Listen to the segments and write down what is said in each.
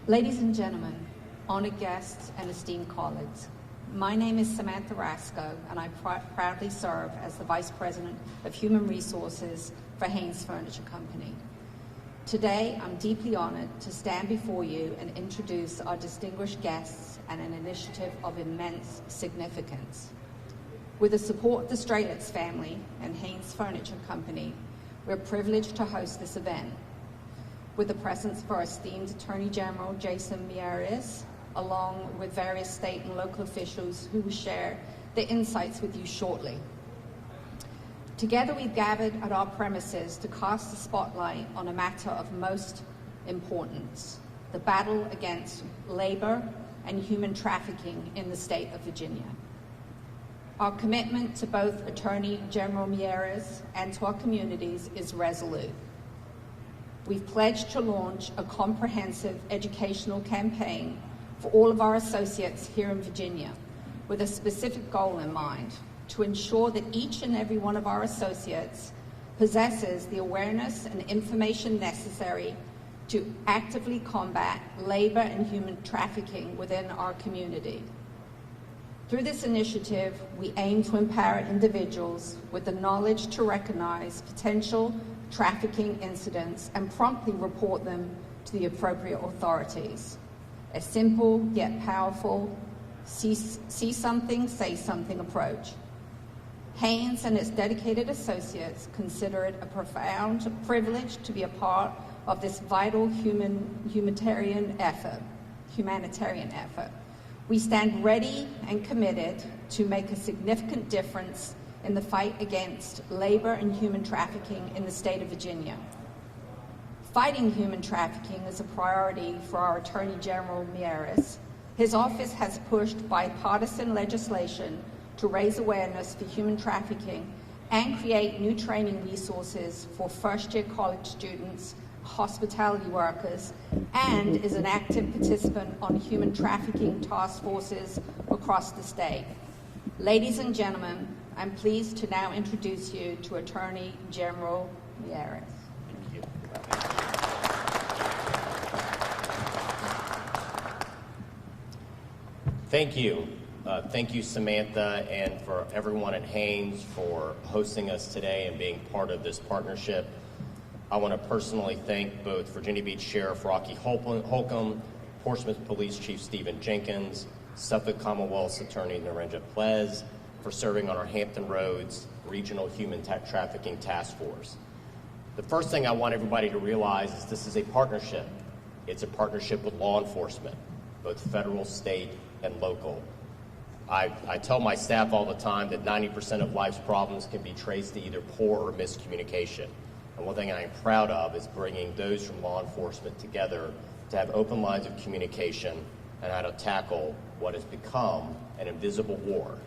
Ladies and gentlemen, honored guests and esteemed colleagues, my name is Samantha Rasco, and I proudly serve as the Vice President of Human Resources for Haynes Furniture Company. Today, I'm deeply honored to stand before you and introduce our distinguished guests and an initiative of immense significance. With the support of the Strelitz family and Haynes Furniture Company, we're privileged to host this event. With the presence of our esteemed Attorney General, AG Miyares, along with various state and local officials who will share their insights with you shortly. Together, we've gathered at our premises to cast the spotlight on a matter of most importance, the battle against labor and human trafficking in the state of Virginia. Our commitment to both Attorney General Miyares and to our communities is resolute. We've pledged to launch a comprehensive educational campaign for all of our associates here in Virginia with a specific goal in mind, to ensure that each and every one of our associates possesses the awareness and information necessary to actively combat labor and human trafficking within our community. Through this initiative, we aim to empower individuals with the knowledge to recognize potential trafficking incidents and promptly report them to the appropriate authorities. A simple yet powerful see something, say something approach. Haynes and its dedicated associates consider it a profound privilege to be a part of this vital humanitarian effort. We stand ready and committed to make a significant difference in the fight against labor and human trafficking in the state of Virginia. Fighting human trafficking is a priority for our Attorney General Miyares. His office has pushed bipartisan legislation to raise awareness for human trafficking and create new training resources for first-year college students, hospitality workers, and is an active participant on human trafficking task forces across the state. Ladies and gentlemen, I'm pleased to now introduce you to Attorney General Miyares. Thank you. Thank you. Thank you, Samantha, and for everyone at Haynes for hosting us today and being part of this partnership. I want to personally thank both Virginia Beach Sheriff Rocky Holcomb, Portsmouth Police Chief Stephen Jenkins, Suffolk Commonwealth's Attorney Narendra P for serving on our Hampton Roads Regional Human Trafficking Task Force. The first thing I want everybody to realize is this is a partnership. It's a partnership with law enforcement, both federal, state, and local. I tell my staff all the time that 90% of life's problems can be traced to either poor or miscommunication. And one thing I am proud of is bringing those from law enforcement together to have open lines of communication and how to tackle what has become an invisible war.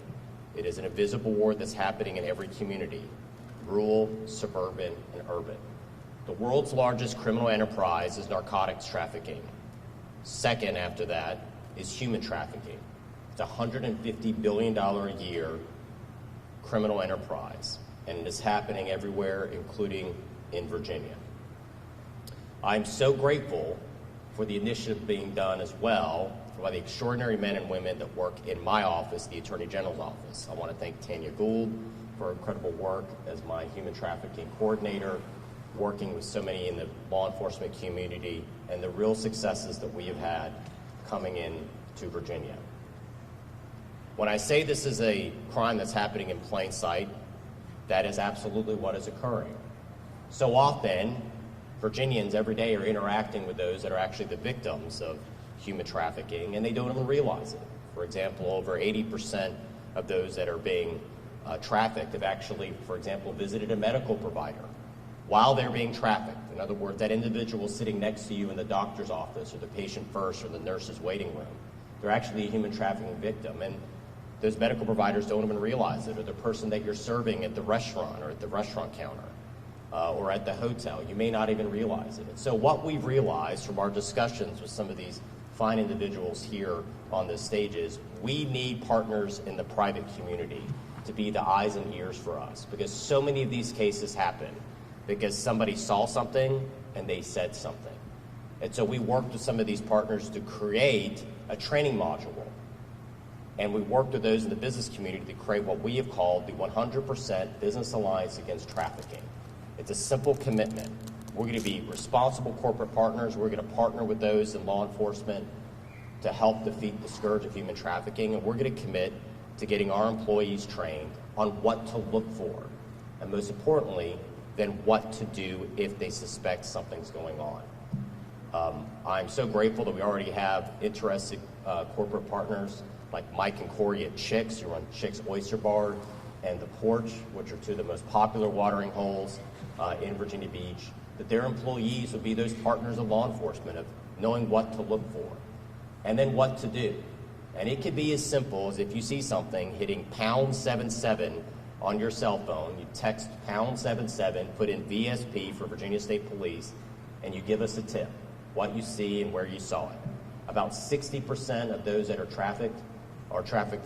It is an invisible war that's happening in every community, rural, suburban, and urban. The world's largest criminal enterprise is narcotics trafficking. Second after that is human trafficking. It's a $150 billion a year criminal enterprise, and it is happening everywhere, including in Virginia. I'm so grateful for the initiative being done as well by the extraordinary men and women that work in my office, the Attorney General's office. I want to thank Tanya Gould for her incredible work as my human trafficking coordinator, working with so many in the law enforcement community, and the real successes that we have had coming in to Virginia. When I say this is a crime that's happening in plain sight, that is absolutely what is occurring. So often, Virginians every day are interacting with those that are actually the victims of human trafficking, and they don't even realize it. For example, over 80% of those that are being trafficked have actually, for example, visited a medical provider while they're being trafficked. In other words, that individual sitting next to you in the doctor's office or the patient first or the nurse's waiting room, they're actually a human trafficking victim. And those medical providers don't even realize it, or the person that you're serving at the restaurant or at the restaurant counter or at the hotel, you may not even realize it. And so what we've realized from our discussions with some of these fine individuals here on this stage is we need partners in the private community to be the eyes and ears for us, because so many of these cases happen because somebody saw something and they said something. And so we worked with some of these partners to create a training module. And we worked with those in the business community to create what we have called the 100% Business Alliance Against Trafficking. It's a simple commitment. We're going to be responsible corporate partners. We're going to partner with those in law enforcement to help defeat the scourge of human trafficking. And we're going to commit to getting our employees trained on what to look for. And most importantly, then what to do if they suspect something's going on. I'm so grateful that we already have interested corporate partners like Mike and Corey at Chick's, who run Chick's Oyster Bar, and The Porch, which are two of the most popular watering holes in Virginia Beach, that their employees would be those partners of law enforcement, of knowing what to look for, and then what to do. And it could be as simple as if you see something hitting #77 on your cell phone, you text #77, put in VSP for Virginia State Police, and you give us a tip, what you see and where you saw it. About 60% of those that are trafficked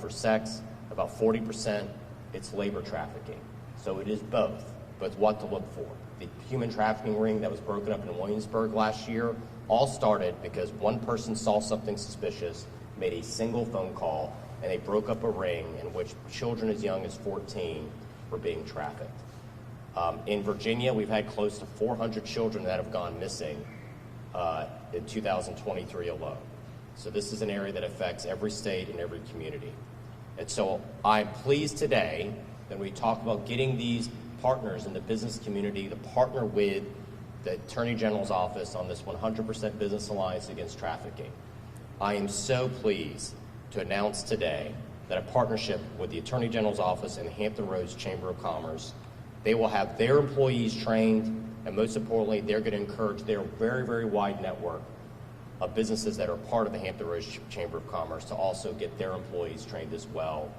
for sex. About 40%, it's labor trafficking. So it is both what to look for. The human trafficking ring that was broken up in Williamsburg last year all started because one person saw something suspicious, made a single phone call, and they broke up a ring in which children as young as 14 were being trafficked. In Virginia, we've had close to 400 children that have gone missing in 2023 alone. So this is an area that affects every state and every community. And so I'm pleased today that we talk about getting these partners in the business community to partner with the Attorney General's office on this 100% Business Alliance Against Trafficking. I am so pleased to announce today that a partnership with the Attorney General's office and the Hampton Roads Chamber of Commerce, they will have their employees trained, and most importantly, they're going to encourage their very, very wide network of businesses that are part of the Hampton Roads Chamber of Commerce to also get their employees trained as well.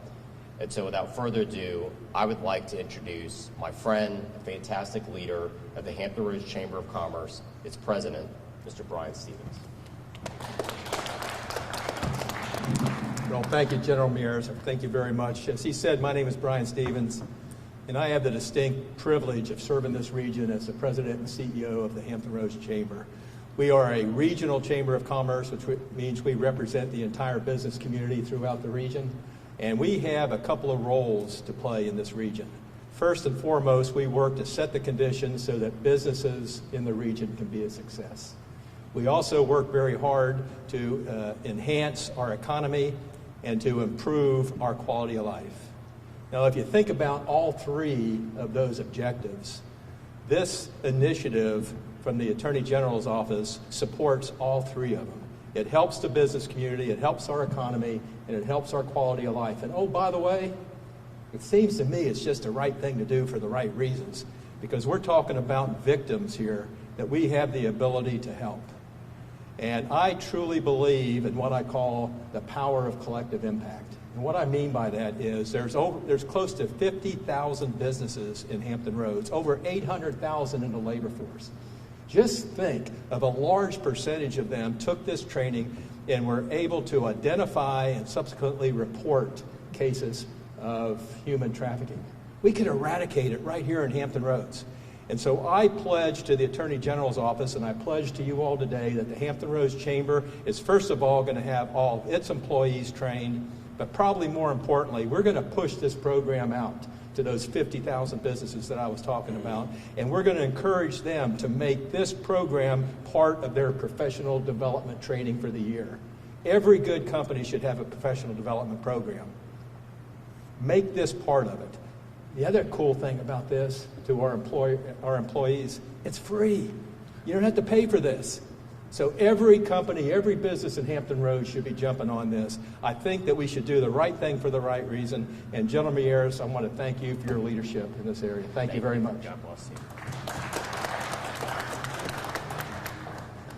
And so without further ado, I would like to introduce my friend, a fantastic leader of the Hampton Roads Chamber of Commerce, its president, Mr. Brian Stevens. Well, thank you, General Miyares. Thank you very much. As he said, my name is Brian Stevens, and I have the distinct privilege of serving this region as the president and CEO of the Hampton Roads Chamber. We are a regional chamber of commerce, which means we represent the entire business community throughout the region. And we have a couple of roles to play in this region. First and foremost, we work to set the conditions so that businesses in the region can be a success. We also work very hard to enhance our economy and to improve our quality of life. Now, if you think about all three of those objectives, this initiative from the Attorney General's office supports all three of them. It helps the business community, it helps our economy, and it helps our quality of life. And oh, by the way, it seems to me it's just the right thing to do for the right reasons, because we're talking about victims here that we have the ability to help. And I truly believe in what I call the power of collective impact. And what I mean by that is there's close to 50,000 businesses in Hampton Roads, over 800,000 in the labor force. Just think of a large percentage of them took this training and were able to identify and subsequently report cases of human trafficking. We could eradicate it right here in Hampton Roads. And so I pledge to the Attorney General's office, and I pledge to you all today, that the Hampton Roads Chamber is first of all going to have all of its employees trained, but probably more importantly, we're going to push this program out to those 50,000 businesses that I was talking about, and we're going to encourage them to make this program part of their professional development training for the year. Every good company should have a professional development program. Make this part of it. The other cool thing about this to our employees, it's free. You don't have to pay for this. So every company, every business in Hampton Roads should be jumping on this. I think that we should do the right thing for the right reason. And General Miyares, I want to thank you for your leadership in this area. Thank you very much. God bless you.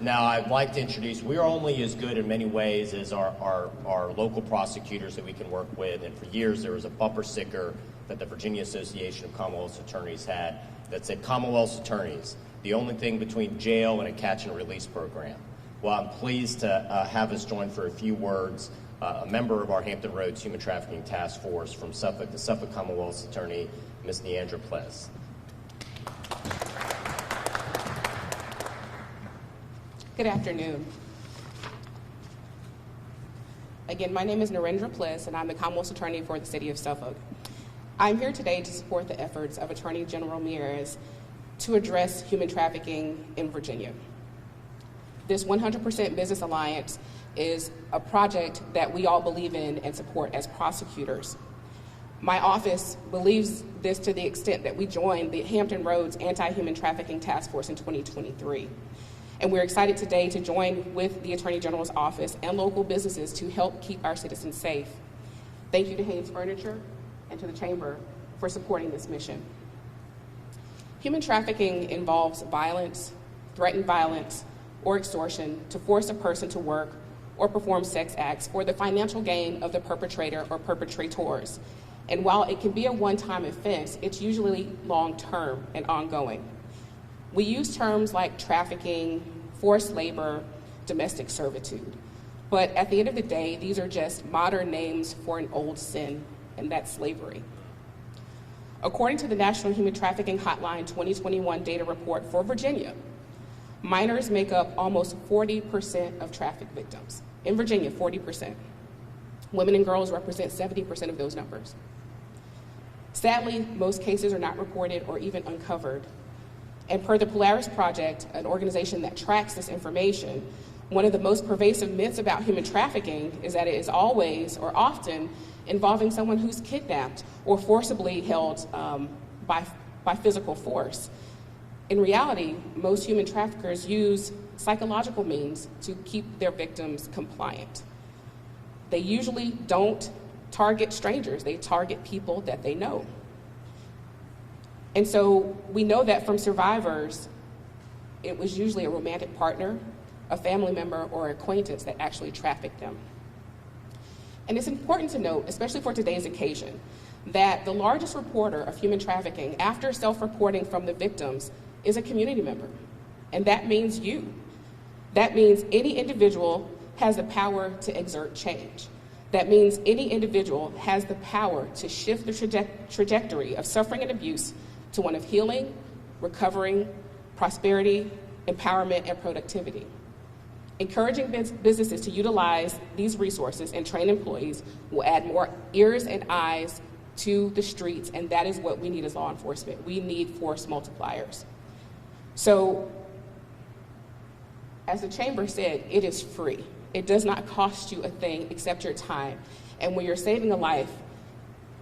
Now, I'd like to introduce, we're only as good in many ways as our local prosecutors that we can work with. And for years, there was a bumper sticker that the Virginia Association of Commonwealth Attorneys had that said, Commonwealth Attorneys, the only thing between jail and a catch and release program. Well, I'm pleased to have us join for a few words, a member of our Hampton Roads Human Trafficking Task Force from Suffolk, the Suffolk Commonwealth's Attorney, Ms. Narendra P. Good afternoon. Again, my name is Narendra P, and I'm the Commonwealth's Attorney for the City of Suffolk. I'm here today to support the efforts of Attorney General Miyares to address human trafficking in Virginia. This 100% Business Alliance is a project that we all believe in and support as prosecutors. My office believes this to the extent that we joined the Hampton Roads Anti-Human Trafficking Task Force in 2023. And we're excited today to join with the Attorney General's office and local businesses to help keep our citizens safe. Thank you to Haynes Furniture and to the Chamber for supporting this mission. Human trafficking involves violence, threatened violence, or extortion to force a person to work or perform sex acts for the financial gain of the perpetrator or perpetrators. And while it can be a one-time offense, it's usually long-term and ongoing. We use terms like trafficking, forced labor, domestic servitude. But at the end of the day, these are just modern names for an old sin, and that's slavery. According to the National Human Trafficking Hotline 2021 data report for Virginia, minors make up almost 40% of traffic victims. In Virginia, 40%. Women and girls represent 70% of those numbers. Sadly, most cases are not reported or even uncovered. And per the Polaris Project, an organization that tracks this information, one of the most pervasive myths about human trafficking is that it is always or often involving someone who's kidnapped or forcibly held by physical force. In reality, most human traffickers use psychological means to keep their victims compliant. They usually don't target strangers, they target people that they know. And so we know that from survivors, it was usually a romantic partner, a family member, or acquaintance that actually trafficked them. And it's important to note, especially for today's occasion, that the largest reporter of human trafficking after self-reporting from the victims is a community member. And that means you. That means any individual has the power to exert change. That means any individual has the power to shift the trajectory of suffering and abuse to one of healing, recovering, prosperity, empowerment, and productivity. Encouraging businesses to utilize these resources and train employees will add more ears and eyes to the streets, and that is what we need as law enforcement. We need force multipliers. So, as the Chamber said, it is free. It does not cost you a thing except your time. And when you're saving a life,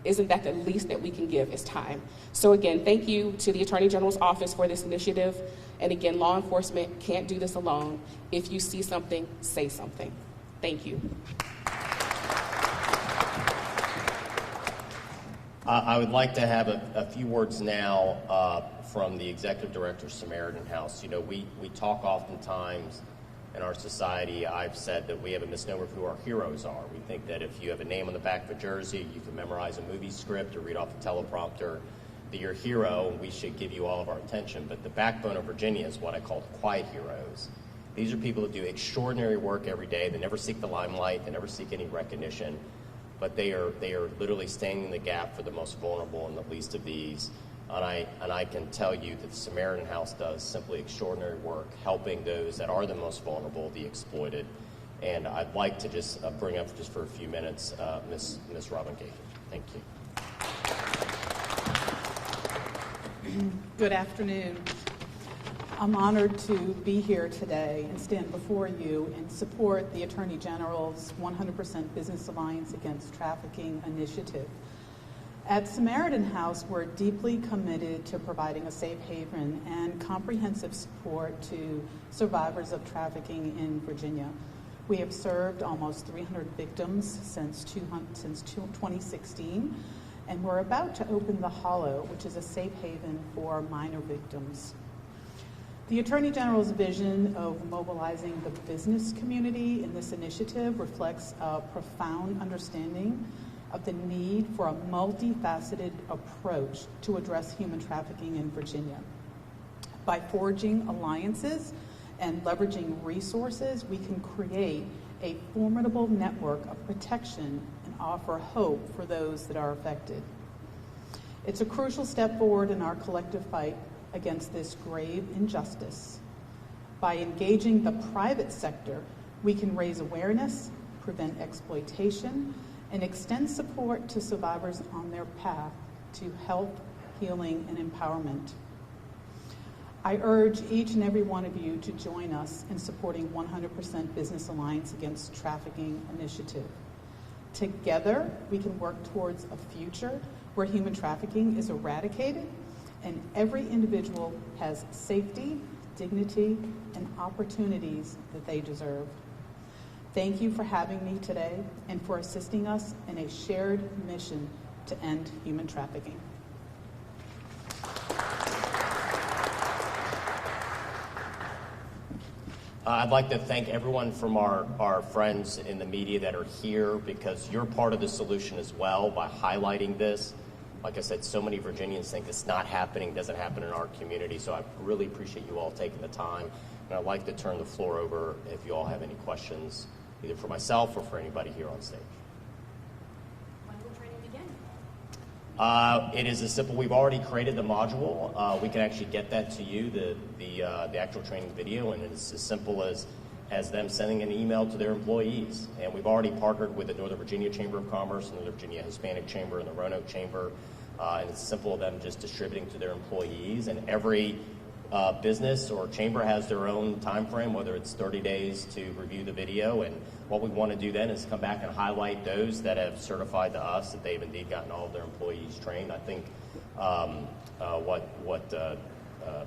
isn't that the least that we can give is time? So again, thank you to the Attorney General's office for this initiative. And again, law enforcement can't do this alone. If you see something, say something. Thank you. I would like to have a few words now from the Executive Director, Samaritan House. You know, we talk oftentimes in our society, I've said that we have a misnomer of who our heroes are. We think that if you have a name on the back of a jersey, you can memorize a movie script or read off a teleprompter, that you're a hero, and we should give you all of our attention. But the backbone of Virginia is what I call quiet heroes. These are people that do extraordinary work every day. They never seek the limelight. They never seek any recognition. But they are literally standing in the gap for the most vulnerable and the least of these. And I can tell you that the Samaritan House does simply extraordinary work, helping those that are the most vulnerable, the exploited. And I'd like to just bring up just for a few minutes Ms. Robin Gay. Thank you. Good afternoon. I'm honored to be here today and stand before you and support the Attorney General's 100% Business Alliance Against Trafficking initiative. At Samaritan House, we're deeply committed to providing a safe haven and comprehensive support to survivors of trafficking in Virginia. We have served almost 300 victims since 2016, and we're about to open the Hollow, which is a safe haven for minor victims. The Attorney General's vision of mobilizing the business community in this initiative reflects a profound understanding of the need for a multifaceted approach to address human trafficking in Virginia. By forging alliances and leveraging resources, we can create a formidable network of protection and offer hope for those that are affected. It's a crucial step forward in our collective fight against this grave injustice. By engaging the private sector, we can raise awareness, prevent exploitation, and extend support to survivors on their path to health, healing, and empowerment. I urge each and every one of you to join us in supporting 100% Business Alliance Against Trafficking initiative. Together, we can work towards a future where human trafficking is eradicated and every individual has safety, dignity, and opportunities that they deserve. Thank you for having me today and for assisting us in a shared mission to end human trafficking. I'd like to thank everyone from our friends in the media that are here, because you're part of the solution as well by highlighting this. Like I said, so many Virginians think it's not happening, doesn't happen in our community, so I really appreciate you all taking the time. And I'd like to turn the floor over if you all have any questions, either for myself or for anybody here on stage. When will training begin? It is as simple. We've already created the module. We can actually get that to you, the actual training video, and it's as simple as them sending an email to their employees. And we've already partnered with the Northern Virginia Chamber of Commerce, and the Virginia Hispanic Chamber, and the Roanoke Chamber. And it's simple of them just distributing to their employees. And every business or chamber has their own time frame, whether it's 30 days to review the video. And what we want to do then is come back and highlight those that have certified to us that they've indeed gotten all of their employees trained. I think what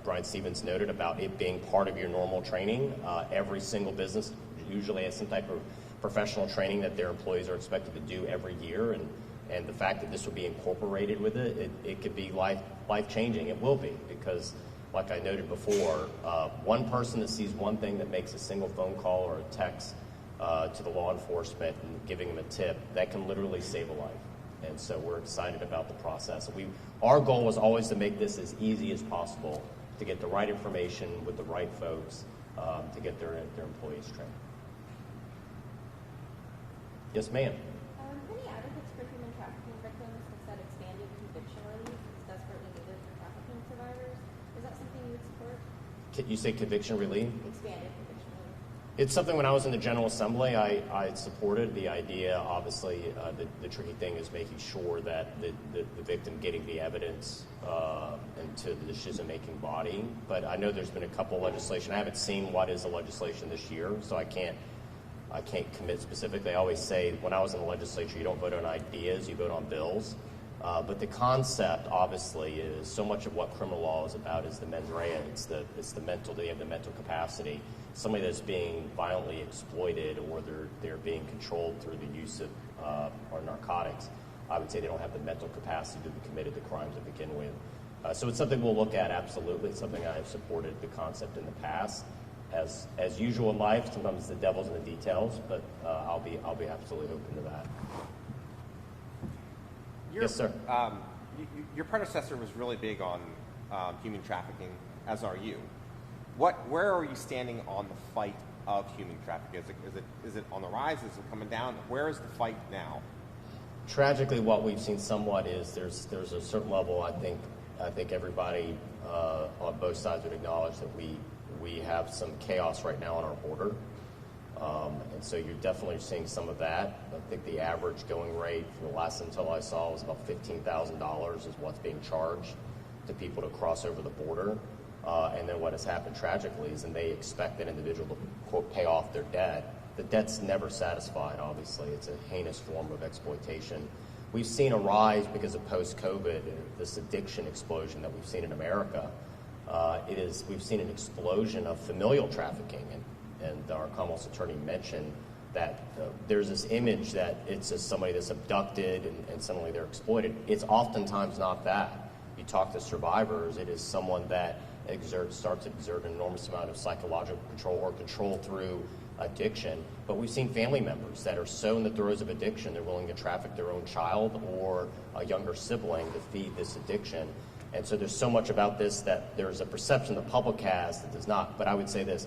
Brian Stevens noted about it being part of your normal training, every single business usually has some type of professional training that their employees are expected to do every year. And the fact that this will be incorporated with it could be life-changing. It will be, because like I noted before, one person that sees one thing that makes a single phone call or a text to the law enforcement and giving them a tip, that can literally save a life. And so we're excited about the process. Our goal is always to make this as easy as possible, to get the right information with the right folks, to get their employees trained. Yes, ma'am. Many advocates for human trafficking victims have said expanded conviction relief is desperately needed for trafficking survivors. Is that something you would support? You say conviction relief? Expanded conviction relief. It's something when I was in the General Assembly, I supported the idea. Obviously, the tricky thing is making sure that the victim getting the evidence into the decision-making body. But I know there's been a couple legislation. I haven't seen what is the legislation this year, so I can't commit specifically. I always say when I was in the legislature, you don't vote on ideas, you vote on bills. But the concept, obviously, is so much of what criminal law is about is the mens rea. It's the mental. They have the mental capacity. Somebody that's being violently exploited, or they're being controlled through the use of or narcotics. I would say they don't have the mental capacity to have committed the crime to begin with. So it's something we'll look at. Absolutely, it's something I have supported the concept in the past. As usual in life, sometimes the devil's in the details, but I'll be absolutely open to that. Yes, sir. Your predecessor was really big on human trafficking, as are you. Where are you standing on the fight of human trafficking? Is it on the rise? Is it coming down? Where is the fight now? Tragically, what we've seen somewhat is there's a certain level. I think everybody on both sides would acknowledge that we have some chaos right now on our border. And so you're definitely seeing some of that. I think the average going rate from the last intel I saw was about $15,000 is what's being charged to people to cross over the border. And then what has happened tragically is then they expect that individual to, quote, pay off their debt. The debt's never satisfied, obviously. It's a heinous form of exploitation. We've seen a rise because of post-COVID, this addiction explosion that we've seen in America. We've seen an explosion of familial trafficking, and our Commonwealth's attorney mentioned that there's this image that it's just somebody that's abducted and suddenly they're exploited. It's oftentimes not that. You talk to survivors, it is someone that starts to exert an enormous amount of psychological control or control through addiction. But we've seen family members that are so in the throes of addiction, they're willing to traffic their own child or a younger sibling to feed this addiction. And so there's so much about this that there's a perception the public has that does not. But I would say this,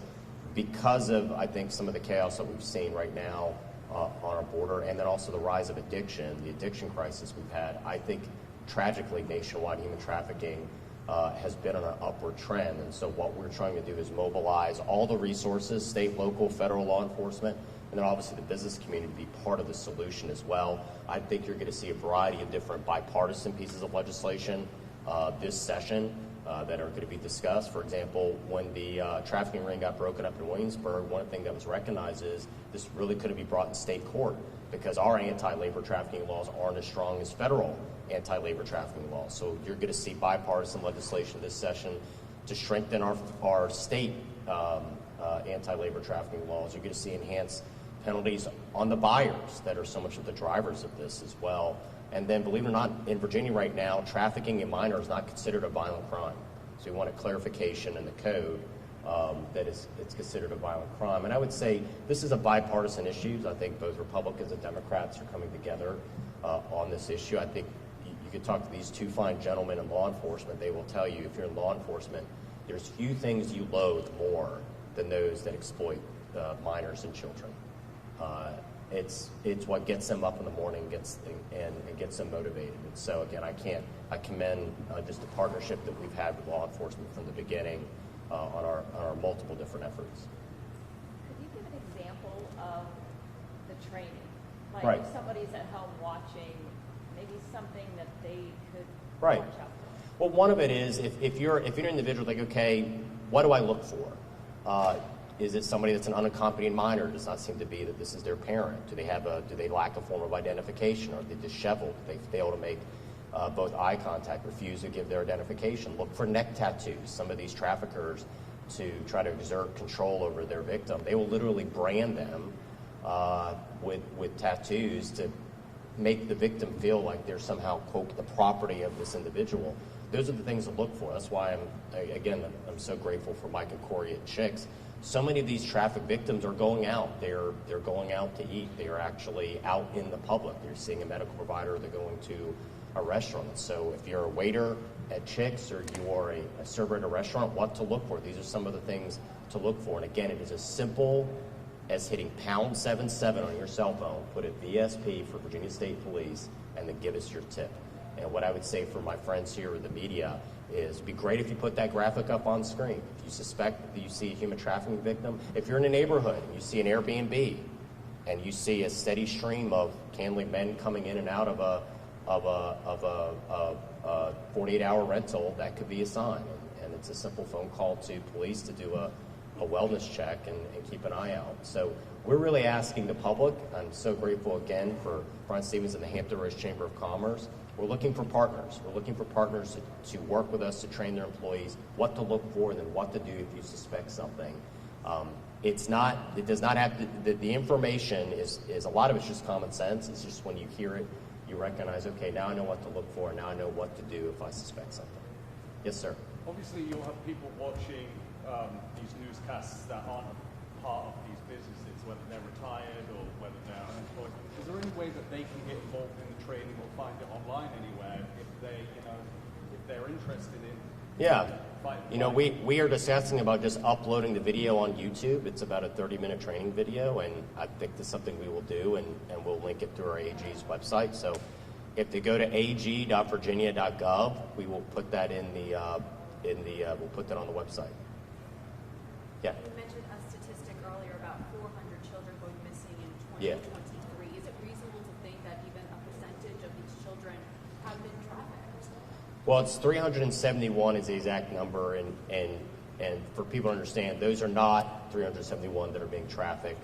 because of, I think, some of the chaos that we've seen right now on our border, and then also the rise of addiction, the addiction crisis we've had, I think tragically nationwide human trafficking has been on an upward trend. And so what we're trying to do is mobilize all the resources, state, local, federal law enforcement, and then obviously the business community to be part of the solution as well. I think you're going to see a variety of different bipartisan pieces of legislation this session that are going to be discussed. For example, when the trafficking ring got broken up in Williamsburg, one thing that was recognized is this really couldn't be brought in state court because our anti-labor trafficking laws aren't as strong as federal anti-labor trafficking laws. So you're going to see bipartisan legislation this session to strengthen our state anti-labor trafficking laws. You're going to see enhanced penalties on the buyers that are so much of the drivers of this as well. And then, believe it or not, in Virginia right now, trafficking a minor is not considered a violent crime. So we want a clarification in the code that it's considered a violent crime. And I would say this is a bipartisan issue. I think both Republicans and Democrats are coming together on this issue. I think you could talk to these two fine gentlemen in law enforcement. They will tell you, if you're in law enforcement, there's few things you loathe more than those that exploit minors and children. It's what gets them up in the morning, and gets them motivated. And so again, I commend just the partnership that we've had with law enforcement from the beginning on our multiple different efforts. Could you give an example of the training? Like Right. if somebody's at home watching, maybe something that they could Right. watch out for. Well, one of it is if you're an individual, like, okay, what do I look for? Is it somebody that's an unaccompanied minor? Does not seem to be that this is their parent. Do they lack a form of identification? Are they disheveled? Do they fail to make both eye contact, refuse to give their identification? Look for neck tattoos. Some of these traffickers, to try to exert control over their victim, they will literally brand them with tattoos to make the victim feel like they're somehow, quote, the property of this individual. Those are the things to look for. That's why I'm so grateful for Mike and Corey at Chicks. So many of these traffic victims are going out. They're going out to eat. They are actually out in the public. They're seeing a medical provider. They're going to a restaurant. So if you're a waiter at Chicks or you are a server at a restaurant, what to look for? These are some of the things to look for. And again, it is as simple as hitting #77 on your cell phone, put it VSP for Virginia State Police, and then give us your tip. And what I would say for my friends here in the media is it'd be great if you put that graphic up on screen. If you suspect that you see a human trafficking victim, if you're in a neighborhood and you see an Airbnb and you see a steady stream of candidly men coming in and out of a 48-hour rental, that could be a sign. And it's a simple phone call to police to do a wellness check and keep an eye out. So we're really asking the public. I'm so grateful again for Brian Stevens and the Hampton Roads Chamber of Commerce. We're looking for partners. We're looking for partners to work with us to train their employees what to look for and then what to do if you suspect something. It does not have to, the information is a lot of it's just common sense. It's just when you hear it, you recognize, okay, now I know what to look for. Now I know what to do if I suspect something. Yes, sir. Obviously, you'll have people watching these newscasts that aren't a part of these businesses, whether they're retired or whether they're unemployed. Is there any way that they can get involved in the training or find it online anywhere if they're interested in? Yeah. We are discussing about just uploading the video on YouTube. It's about a 30-minute training video, and I think that's something we will do, and we'll link it through our AG's website. So if they go to ag.virginia.gov, we will put that we'll put that on the website. Yeah. You mentioned a statistic earlier about 400 children going missing in 2023. Is it reasonable to think that even a percentage of these children have been trafficked? Well, it's 371 is the exact number, and for people to understand, those are not 371 that are being trafficked.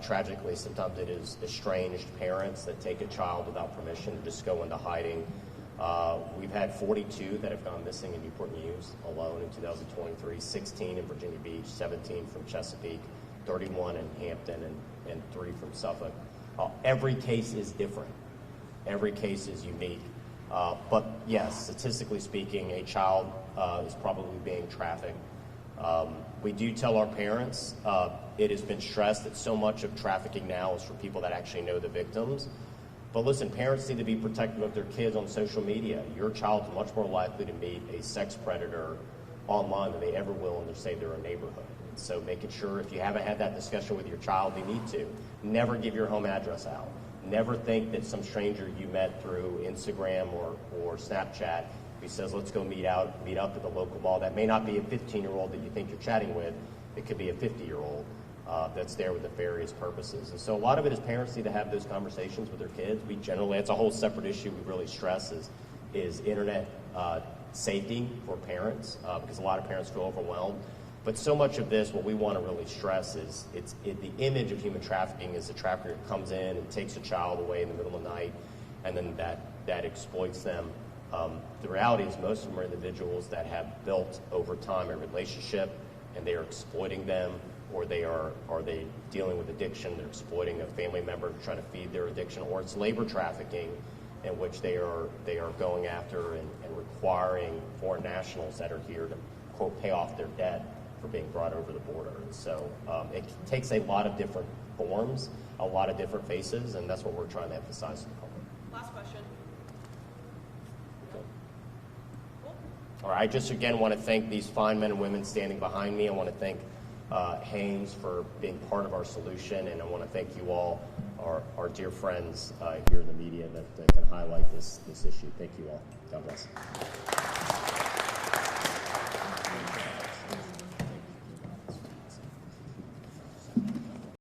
Tragically, sometimes it is estranged parents that take a child without permission to just go into hiding. We've had 42 that have gone missing in Newport News alone in 2023, 16 in Virginia Beach, 17 from Chesapeake, 31 in Hampton, and 3 from Suffolk. Every case is different. Every case is unique. But yes, statistically speaking, a child is probably being trafficked. We do tell our parents, it has been stressed that so much of trafficking now is for people that actually know the victims. But listen, parents need to be protective of their kids on social media. Your child is much more likely to meet a sex predator online than they ever will in their neighborhood. So making sure if you haven't had that discussion with your child, you need to. Never give your home address out. Never think that some stranger you met through Instagram or Snapchat He says, let's go meet up at the local mall. That may not be a 15-year-old that you think you're chatting with. It could be a 50-year-old that's there with nefarious purposes. And so a lot of it is parents need to have those conversations with their kids. We generally, it's a whole separate issue we really stress is internet safety for parents, because a lot of parents feel overwhelmed. But so much of this, what we want to really stress is the image of human trafficking is the trafficker comes in and takes a child away in the middle of the night, and then that exploits them. The reality is most of them are individuals that have built over time a relationship, and they are exploiting them, or they dealing with addiction. They're exploiting a family member trying to feed their addiction, or it's labor trafficking, in which they are going after and requiring foreign nationals that are here to, quote, pay off their debt for being brought over the border. And so it takes a lot of different forms, a lot of different faces, and that's what we're trying to emphasize to the public. Last question. Okay. All right, I just again want to thank these fine men and women standing behind me. I want to thank Haynes for being part of our solution, and I want to thank you all, our dear friends here in the media that can highlight this issue. Thank you all. God bless.